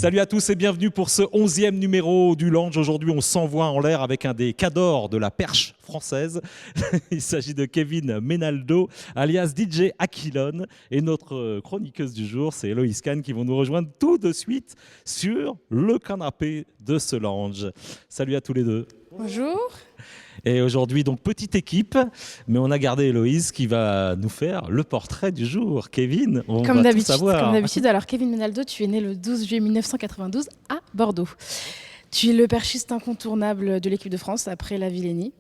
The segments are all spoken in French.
Salut à tous et bienvenue pour ce 11e numéro du Lounge. Aujourd'hui, on s'envoie en l'air avec un des cadors de la perche française. Il s'agit de Kevin Menaldo, alias DJ Aquilon. Et notre chroniqueuse du jour, c'est Héloïse Kahn qui vont nous rejoindre tout de suite sur le canapé de ce Lounge. Salut à tous les deux. Bonjour. Et aujourd'hui, donc, petite équipe, mais on a gardé Héloïse qui va nous faire le portrait du jour. Kevin, on va tout savoir. Comme d'habitude, alors Kevin Menaldo, tu es né le 12 juillet 1992 à Bordeaux. Tu es le perchiste incontournable de l'équipe de France après la Villénie.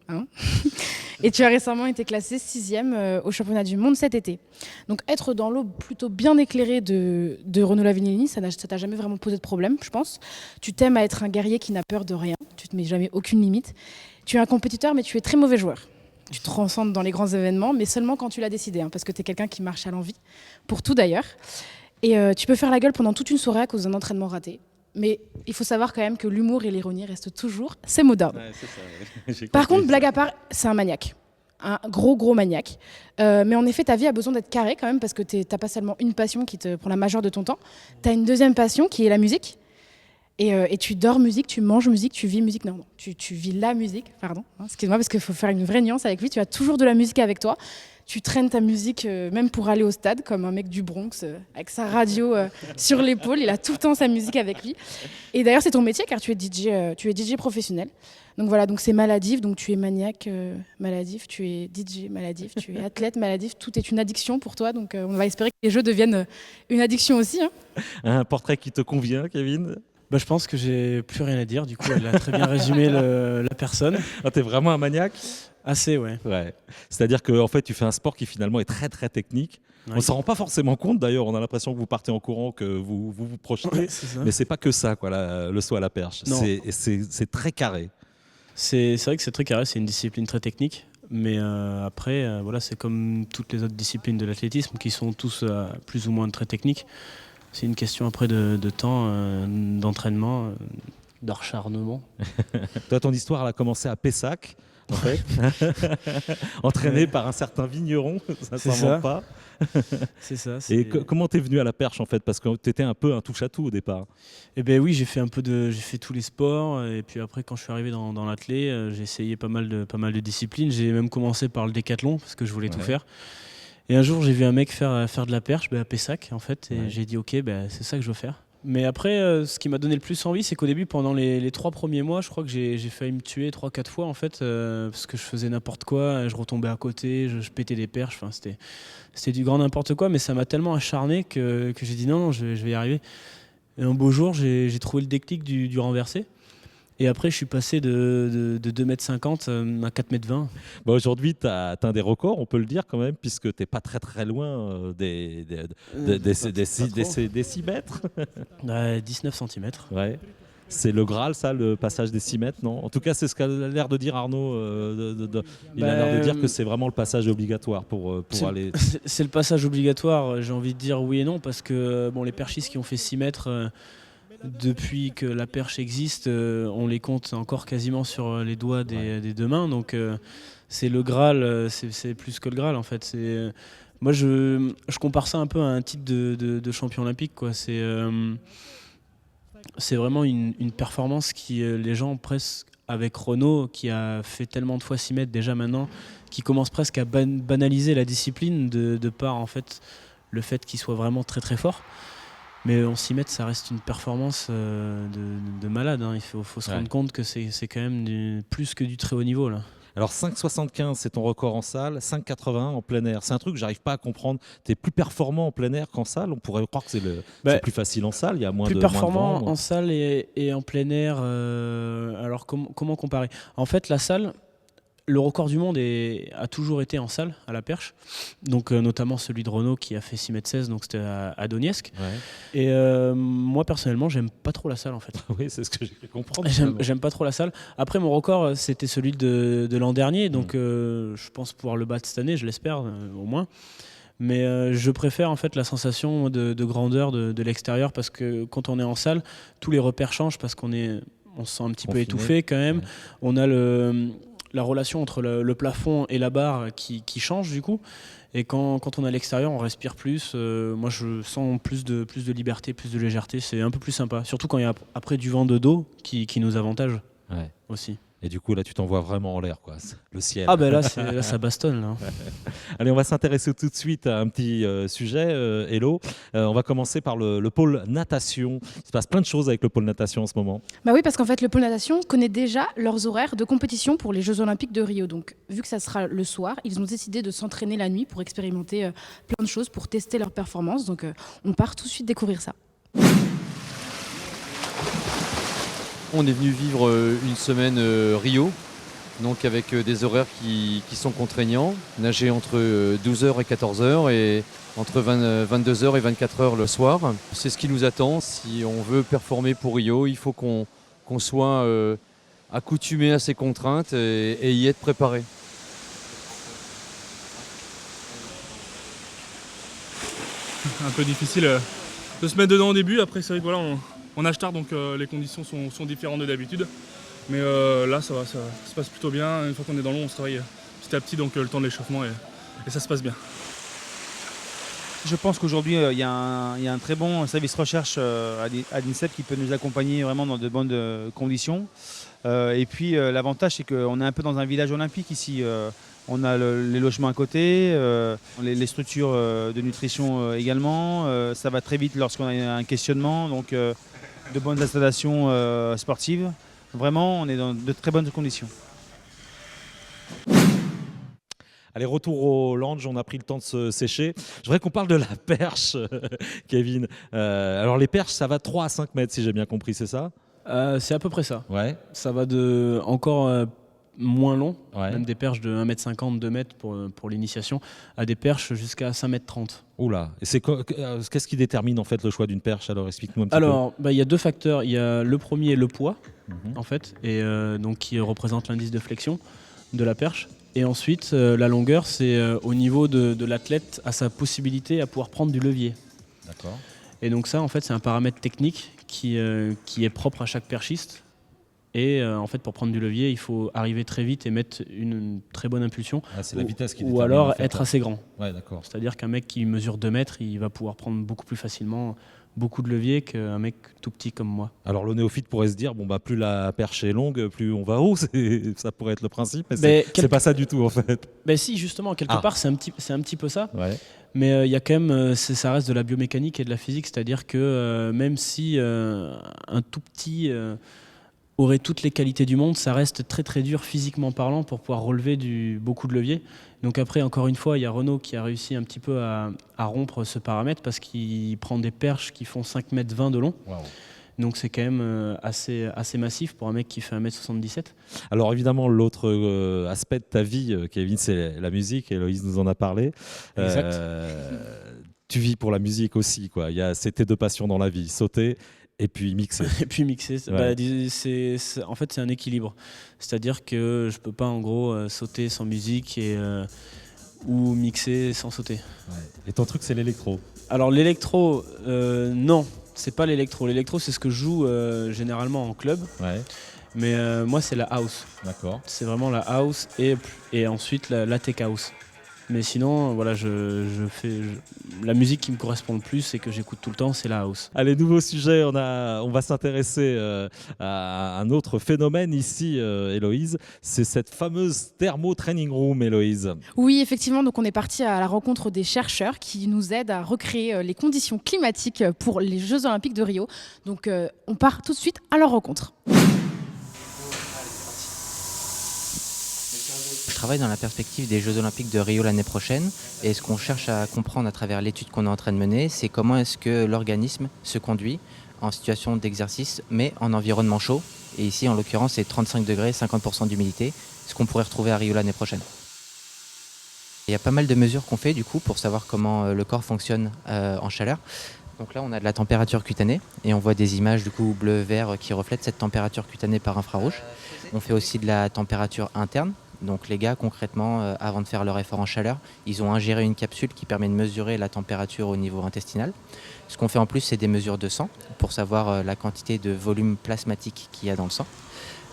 Et tu as récemment été classé 6e au championnat du monde cet été. Donc être dans l'eau plutôt bien éclairée de Renaud Lavillenie, ça t'a jamais vraiment posé de problème, je pense. Tu t'aimes à être un guerrier qui n'a peur de rien. Tu te mets jamais aucune limite. Tu es un compétiteur, mais tu es très mauvais joueur. Tu te transcendes dans les grands événements, mais seulement quand tu l'as décidé, parce que tu es quelqu'un qui marche à l'envie, pour tout d'ailleurs. Et tu peux faire la gueule pendant toute une soirée à cause d'un entraînement raté. Mais il faut savoir quand même que l'humour et l'ironie restent toujours ces mots d'ordre. Ouais, c'est ça, ouais. Par contre, blague à part, c'est un maniaque. Un gros maniaque. Mais en effet, ta vie a besoin d'être carrée quand même, parce que t'as pas seulement une passion qui te prend la majeure de ton temps. Tu as une deuxième passion qui est la musique. Et tu dors musique, tu manges musique, tu vis musique. Non, tu vis la musique, pardon. Excuse-moi, parce qu'il faut faire une vraie nuance avec lui. Tu as toujours de la musique avec toi. Tu traînes ta musique même pour aller au stade, comme un mec du Bronx, avec sa radio sur l'épaule. Il a tout le temps sa musique avec lui. Et d'ailleurs, c'est ton métier, car tu es DJ professionnel. Donc voilà, donc c'est maladif, donc tu es maniaque maladif, tu es DJ maladif, tu es athlète maladif. Tout est une addiction pour toi. Donc on va espérer que les jeux deviennent une addiction aussi. Un portrait qui te convient, Kevin ? Je pense que j'ai plus rien à dire. Du coup, elle a très bien résumé la personne. Ah, t'es vraiment un maniaque ? Assez, ouais. C'est-à-dire que en fait, tu fais un sport qui finalement est très très technique. Ouais. On s'en rend pas forcément compte. D'ailleurs, on a l'impression que vous partez en courant, que vous projetez. Ouais, mais c'est pas que ça, quoi. Le saut à la perche. C'est très carré. C'est vrai que c'est très carré. C'est une discipline très technique. Mais après, voilà, c'est comme toutes les autres disciplines de l'athlétisme qui sont tous plus ou moins très techniques. C'est une question après de temps, d'entraînement, d'acharnement. Toi, ton histoire, elle a commencé à Pessac, en fait. Entraîné par un certain vigneron, ça s'en ment pas. C'est ça. Et comment t'es venu à la perche, en fait ? Parce que t'étais un peu un touche-à-tout au départ. Eh ben oui, j'ai fait tous les sports. Et puis après, quand je suis arrivé dans l'athlé, j'ai essayé pas mal de disciplines. J'ai même commencé par le décathlon, parce que je voulais tout faire. Et un jour, j'ai vu un mec faire de la perche à Pessac, en fait, et j'ai dit ok, c'est ça que je veux faire. Mais après, ce qui m'a donné le plus envie, c'est qu'au début, pendant les 3 premiers mois, je crois que j'ai failli me tuer 3-4 fois, en fait, parce que je faisais n'importe quoi, je retombais à côté, je pétais des perches, enfin, c'était du grand n'importe quoi, mais ça m'a tellement acharné que j'ai dit non, je vais y arriver. Et un beau jour, j'ai trouvé le déclic du renversé. Et après, je suis passé de 2,50 m à 4,20 m. Aujourd'hui, tu as un des records, on peut le dire quand même, puisque tu n'es pas très loin des 6 mètres. 19 cm. Ouais. C'est le Graal, ça, le passage des 6 mètres, non ? En tout cas, c'est ce qu'a l'air de dire Arnaud. Il a l'air de dire que c'est vraiment le passage obligatoire pour aller... C'est le passage obligatoire, j'ai envie de dire oui et non, parce que les perchistes qui ont fait 6 mètres... depuis que la perche existe, on les compte encore quasiment sur les doigts des deux mains. Donc c'est le Graal, c'est plus que le Graal en fait. Moi je compare ça un peu à un titre de champion olympique, quoi. C'est vraiment une performance qui les gens presque, avec Renaud qui a fait tellement de fois 6 mètres déjà maintenant, qui commence presque à banaliser la discipline de par en fait le fait qu'il soit vraiment très très fort. Mais en 6 mètres, ça reste une performance de malade. Il faut se rendre compte que c'est quand même plus que du très haut niveau, là. Alors 5,75 c'est ton record en salle, 5,81 en plein air. C'est un truc que j'arrive pas à comprendre. Tu es plus performant en plein air qu'en salle. On pourrait croire que c'est plus facile en salle, il y a moins de vent. Plus performant en salle et en plein air. Alors comment comparer ? En fait, la salle, le record du monde a toujours été en salle, à la perche. Donc notamment celui de Renaud qui a fait 6,16 m, donc c'était à Donetsk. Ouais. Et moi personnellement, j'aime pas trop la salle en fait. Oui, c'est ce que j'ai compris. J'aime pas trop la salle. Après, mon record, c'était celui de l'an dernier, donc je pense pouvoir le battre cette année, je l'espère au moins. Mais je préfère en fait la sensation de grandeur de l'extérieur, parce que quand on est en salle, tous les repères changent parce qu'on se sent un petit peu étouffé quand même. Ouais. On a la relation entre le plafond et la barre qui change du coup. Et quand on est à l'extérieur, on respire plus. Moi, je sens plus de liberté, plus de légèreté. C'est un peu plus sympa. Surtout quand il y a après du vent de dos qui nous avantage aussi. Et du coup, là, tu t'envoies vraiment en l'air, quoi. Le ciel. Ah ben là, ça bastonne. Là. Allez, on va s'intéresser tout de suite à un petit sujet, Hello. On va commencer par le pôle natation. Il se passe plein de choses avec le pôle natation en ce moment. Bah oui, parce qu'en fait, le pôle natation connaît déjà leurs horaires de compétition pour les Jeux Olympiques de Rio. Donc, vu que ça sera le soir, ils ont décidé de s'entraîner la nuit pour expérimenter plein de choses, pour tester leur performance. Donc, on part tout de suite découvrir ça. On est venu vivre une semaine Rio, donc avec des horaires qui sont contraignants, nager entre 12h et 14h et entre 22h et 24h le soir. C'est ce qui nous attend. Si on veut performer pour Rio, il faut qu'on soit accoutumé à ces contraintes et y être préparé. Un peu difficile de se mettre dedans au début. Après, c'est vrai que voilà, on nage tard, donc les conditions sont différentes de d'habitude. Mais là, ça va, ça se passe plutôt bien. Une fois qu'on est dans l'eau, on se travaille petit à petit, donc le temps de l'échauffement et ça se passe bien. Je pense qu'aujourd'hui, il y a un très bon service recherche à l'INSEP qui peut nous accompagner vraiment dans de bonnes conditions. Et puis, l'avantage, c'est qu'on est un peu dans un village olympique ici. On a les logements à côté, les structures de nutrition également. Ça va très vite lorsqu'on a un questionnement. Donc, de bonnes installations sportives. Vraiment, on est dans de très bonnes conditions. Allez, retour au lounge, on a pris le temps de se sécher. Je voudrais qu'on parle de la perche, Kevin. Alors les perches, ça va 3 à 5 mètres, si j'ai bien compris, c'est ça? C'est à peu près ça. Ouais. Ça va de encore moins long, Ouais. même des perches de 1m50, 2 mètres pour l'initiation, à des perches jusqu'à 5m30. Oula. Et qu'est-ce qui détermine en fait le choix d'une perche? Alors explique-nous un petit Alors, il y a deux facteurs. Il y a le premier, le poids, peu. Mhm. en fait, et donc qui représente l'indice de flexion de la perche. Et ensuite, la longueur, c'est au niveau de l'athlète à sa possibilité à pouvoir prendre du levier. D'accord. Et donc ça, en fait, c'est un paramètre technique qui est propre à chaque perchiste. Et en fait, pour prendre du levier, il faut arriver très vite et mettre une très bonne impulsion. Ah, c'est la vitesse qui Ou détermine, alors en fait, être assez grand. Ouais, d'accord. C'est-à-dire qu'un mec qui mesure 2 mètres, il va pouvoir prendre beaucoup plus facilement beaucoup de levier qu'un mec tout petit comme moi. Alors le néophyte pourrait se dire, bon bah plus la perche est longue, plus on va haut, ça pourrait être le principe, mais Mais c'est pas ça du tout en fait. Ben si, justement, quelque part, c'est un petit peu ça. Ouais. Mais il y a quand même, ça reste de la biomécanique et de la physique, c'est-à-dire que même si un tout petit aurait toutes les qualités du monde, ça reste très très dur physiquement parlant pour pouvoir relever beaucoup de levier. Donc après, encore une fois, il y a Renaud qui a réussi un petit peu à rompre ce paramètre parce qu'il prend des perches qui font 5,20 m de long. Wow. Donc c'est quand même assez massif pour un mec qui fait 1m77. Alors évidemment, l'autre aspect de ta vie, Kevin, c'est la musique. Héloïse nous en a parlé. Exact. Tu vis pour la musique aussi, quoi. C'est tes deux passions dans la vie, sauter et puis mixer. Et puis mixer, Ouais. en fait c'est un équilibre. C'est-à-dire que je peux pas en gros sauter sans musique ou mixer sans sauter. Ouais. Et ton truc, c'est l'électro. Alors l'électro, non, c'est pas l'électro. L'électro, c'est ce que je joue généralement en club. Ouais, Mais moi, c'est la house. d'accord. C'est vraiment la house et ensuite la tech house. Mais sinon, voilà, la musique qui me correspond le plus et que j'écoute tout le temps, c'est la house. Allez, nouveau sujet, on va s'intéresser à un autre phénomène ici, Héloïse. C'est cette fameuse thermo training room, Héloïse. Oui, effectivement, donc on est parti à la rencontre des chercheurs qui nous aident à recréer les conditions climatiques pour les Jeux Olympiques de Rio. Donc on part tout de suite à leur rencontre. Je travaille dans la perspective des Jeux Olympiques de Rio l'année prochaine et ce qu'on cherche à comprendre à travers l'étude qu'on est en train de mener, c'est comment est-ce que l'organisme se conduit en situation d'exercice mais en environnement chaud. Et ici en l'occurrence c'est 35 degrés, 50% d'humidité, ce qu'on pourrait retrouver à Rio l'année prochaine. Il y a pas mal de mesures qu'on fait du coup pour savoir comment le corps fonctionne en chaleur. Donc là on a de la température cutanée et on voit des images du coup bleu-vert qui reflètent cette température cutanée par infrarouge. On fait aussi de la température interne. Donc les gars, concrètement, avant de faire leur effort en chaleur, ils ont ingéré une capsule qui permet de mesurer la température au niveau intestinal. Ce qu'on fait en plus, c'est des mesures de sang pour savoir la quantité de volume plasmatique qu'il y a dans le sang.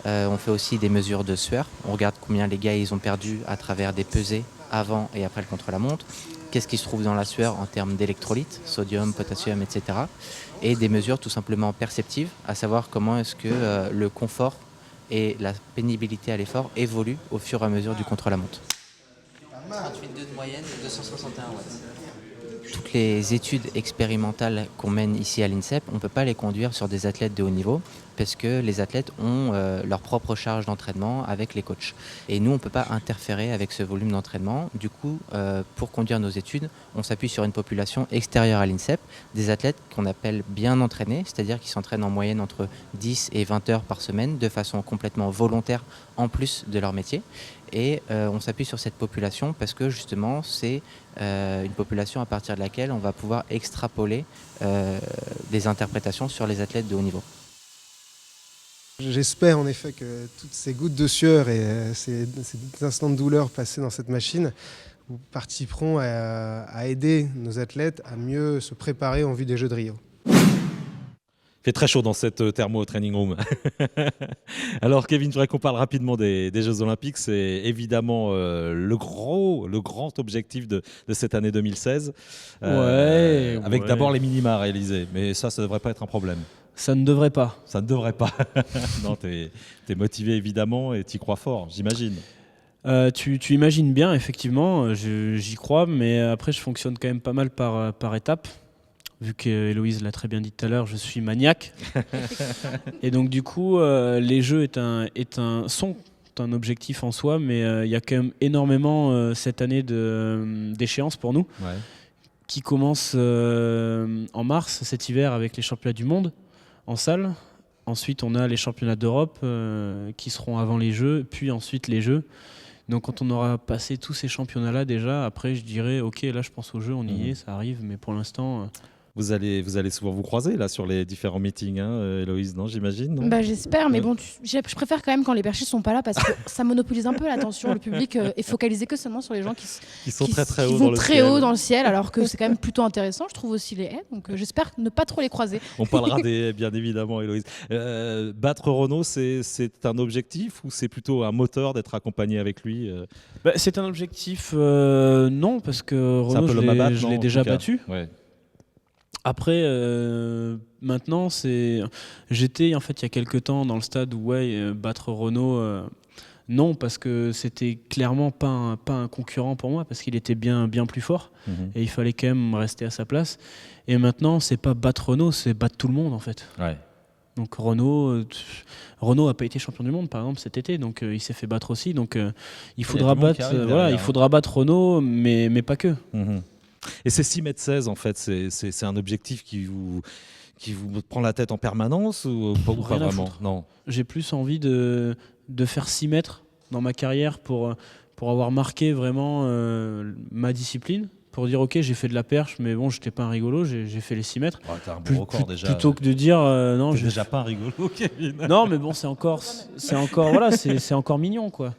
On fait aussi des mesures de sueur. On regarde combien les gars ils ont perdu à travers des pesées avant et après le contre-la-montre. Qu'est-ce qui se trouve dans la sueur en termes d'électrolytes, sodium, potassium, etc. Et des mesures tout simplement perceptives, à savoir comment est-ce que le confort et la pénibilité à l'effort évoluent au fur et à mesure du contre-la-montre. 38,2 de moyenne, 261 watts. Toutes les études expérimentales qu'on mène ici à l'INSEP, on ne peut pas les conduire sur des athlètes de haut niveau parce que les athlètes ont leur propre charge d'entraînement avec les coachs. Et nous, on ne peut pas interférer avec ce volume d'entraînement. Du coup, pour conduire nos études, on s'appuie sur une population extérieure à l'INSEP, des athlètes qu'on appelle bien entraînés, c'est-à-dire qui s'entraînent en moyenne entre 10 et 20 heures par semaine de façon complètement volontaire en plus de leur métier. Et on s'appuie sur cette population parce que justement c'est une population à partir de laquelle on va pouvoir extrapoler des interprétations sur les athlètes de haut niveau. J'espère en effet que toutes ces gouttes de sueur et ces instants de douleur passés dans cette machine vous participeront à aider nos athlètes à mieux se préparer en vue des Jeux de Rio. Il fait très chaud dans cette thermo training room. Alors Kevin, je voudrais qu'on parle rapidement des Jeux Olympiques. C'est évidemment le grand objectif de cette année 2016. Avec d'abord les minima à réaliser. Mais ça ne devrait pas être un problème. Ça ne devrait pas. Ça ne devrait pas. Non, tu es motivé évidemment et tu y crois fort, j'imagine. Tu imagines bien, effectivement, j'y crois, mais après je fonctionne quand même pas mal par étapes. Vu qu'Héloïse l'a très bien dit tout à l'heure, je suis maniaque. Et donc du coup, les jeux sont un objectif en soi, mais il y a quand même énormément cette année d'échéances pour nous, qui commence en mars, cet hiver, avec les championnats du monde en salle. Ensuite, on a les championnats d'Europe qui seront avant les jeux, puis ensuite les jeux. Donc quand on aura passé tous ces championnats-là déjà, après je dirais, ok, là je pense aux jeux, on y est, ça arrive, mais pour l'instant... Vous allez souvent vous croiser là sur les différents meetings, hein, Héloïse, non, j'imagine, non ? Bah, j'espère, mais bon, je préfère quand même quand les perchistes sont pas là parce que ça monopolise un peu l'attention. Le public est focalisé que seulement sur les gens qui sont très qui haut vont dans le très ciel. haut dans le ciel, alors que c'est quand même plutôt intéressant. Je trouve aussi les haies, donc j'espère ne pas trop les croiser. On parlera bien évidemment, Héloïse. Battre Renaud, c'est un objectif ou c'est plutôt un moteur d'être accompagné avec lui C'est un objectif, non, parce que Renaud, je l'ai déjà battu. Ouais. Après, maintenant, j'étais en fait il y a quelques temps dans le stade où battre Renaud, non, parce que c'était clairement pas un concurrent pour moi, parce qu'il était bien plus fort et il fallait quand même rester à sa place. Et maintenant, c'est pas battre Renaud, c'est battre tout le monde en fait. Ouais. Donc Renaud a pas été champion du monde par exemple cet été, donc il s'est fait battre aussi. Donc il faudra battre Renaud, mais pas que. Et ces 6,16 m en fait, c'est un objectif qui vous prend la tête en permanence ou pas vraiment ? Non. J'ai plus envie de faire 6 mètres dans ma carrière pour avoir marqué vraiment ma discipline, pour dire ok, j'ai fait de la perche, mais bon, j'étais pas un rigolo, j'ai fait les 6 mètres. T'as un bon record déjà. Plutôt que de dire non, j'ai déjà pas un rigolo, Kevin. Non, mais bon, c'est encore voilà, c'est encore mignon quoi.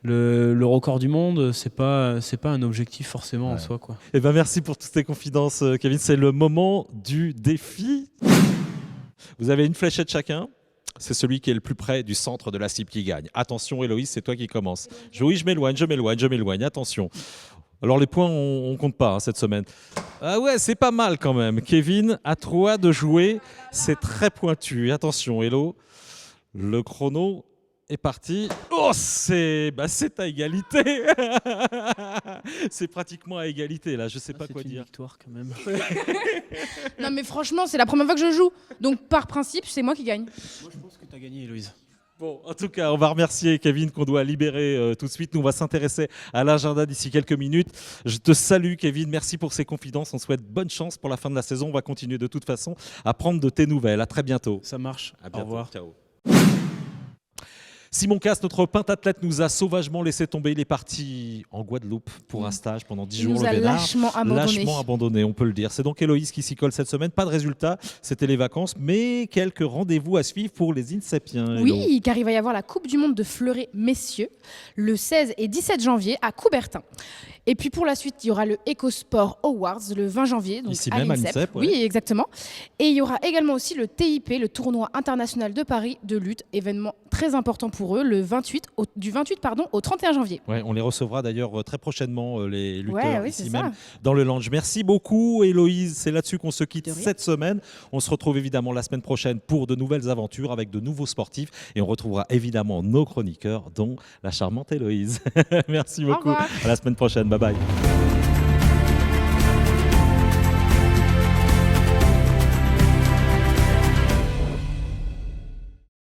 Le record du monde, c'est pas un objectif forcément en soi, quoi. Eh ben merci pour toutes tes confidences, Kevin. C'est le moment du défi. Vous avez une fléchette chacun. C'est celui qui est le plus près du centre de la cible qui gagne. Attention, Héloïse, c'est toi qui commence. Oui, je m'éloigne. Attention. Alors les points, on compte pas cette semaine. Ah ouais, c'est pas mal quand même. Kevin, à toi de jouer. C'est très pointu. Attention, Hélo. Le chrono est parti. Oh, c'est à égalité. C'est pratiquement à égalité là. Je sais pas quoi dire. C'est une victoire quand même. Non mais franchement, c'est la première fois que je joue, donc par principe, c'est moi qui gagne. Moi, je pense que tu as gagné, Héloïse. Bon, en tout cas, on va remercier Kevin qu'on doit libérer tout de suite. Nous, on va s'intéresser à l'agenda d'ici quelques minutes. Je te salue, Kevin. Merci pour ces confidences. On souhaite bonne chance pour la fin de la saison. On va continuer de toute façon à prendre de tes nouvelles. À très bientôt. Ça marche. À bientôt. Au revoir. Ciao. Simon Casse, notre pentathlète, nous a sauvagement laissé tomber. Il est parti en Guadeloupe pour un stage pendant 10 Il jours. nous le a Vénard. lâchement abandonné. On peut le dire. C'est donc Héloïse qui s'y colle cette semaine. Pas de résultat, c'était les vacances, mais quelques rendez-vous à suivre pour les INSEPiens. Oui, car il va y avoir la Coupe du Monde de fleuret messieurs le 16 et 17 janvier à Coubertin. Et puis pour la suite, il y aura le EcoSport Awards le 20 janvier, donc Ici à même, à l'INSEP. l'INSEP, ouais. Oui, exactement. Et il y aura également aussi le TIP, le tournoi international de Paris de lutte, événement très important pour eux, du 28 au 31 janvier. Ouais, on les recevra d'ailleurs très prochainement, les lutteurs, oui, ici c'est même ça. dans le lounge. Merci beaucoup, Héloïse. C'est là-dessus qu'on se quitte De rien. cette semaine. On se retrouve évidemment la semaine prochaine pour de nouvelles aventures avec de nouveaux sportifs. Et on retrouvera évidemment nos chroniqueurs, dont la charmante Héloïse. Merci beaucoup. revoir. À la semaine prochaine. Bye bye.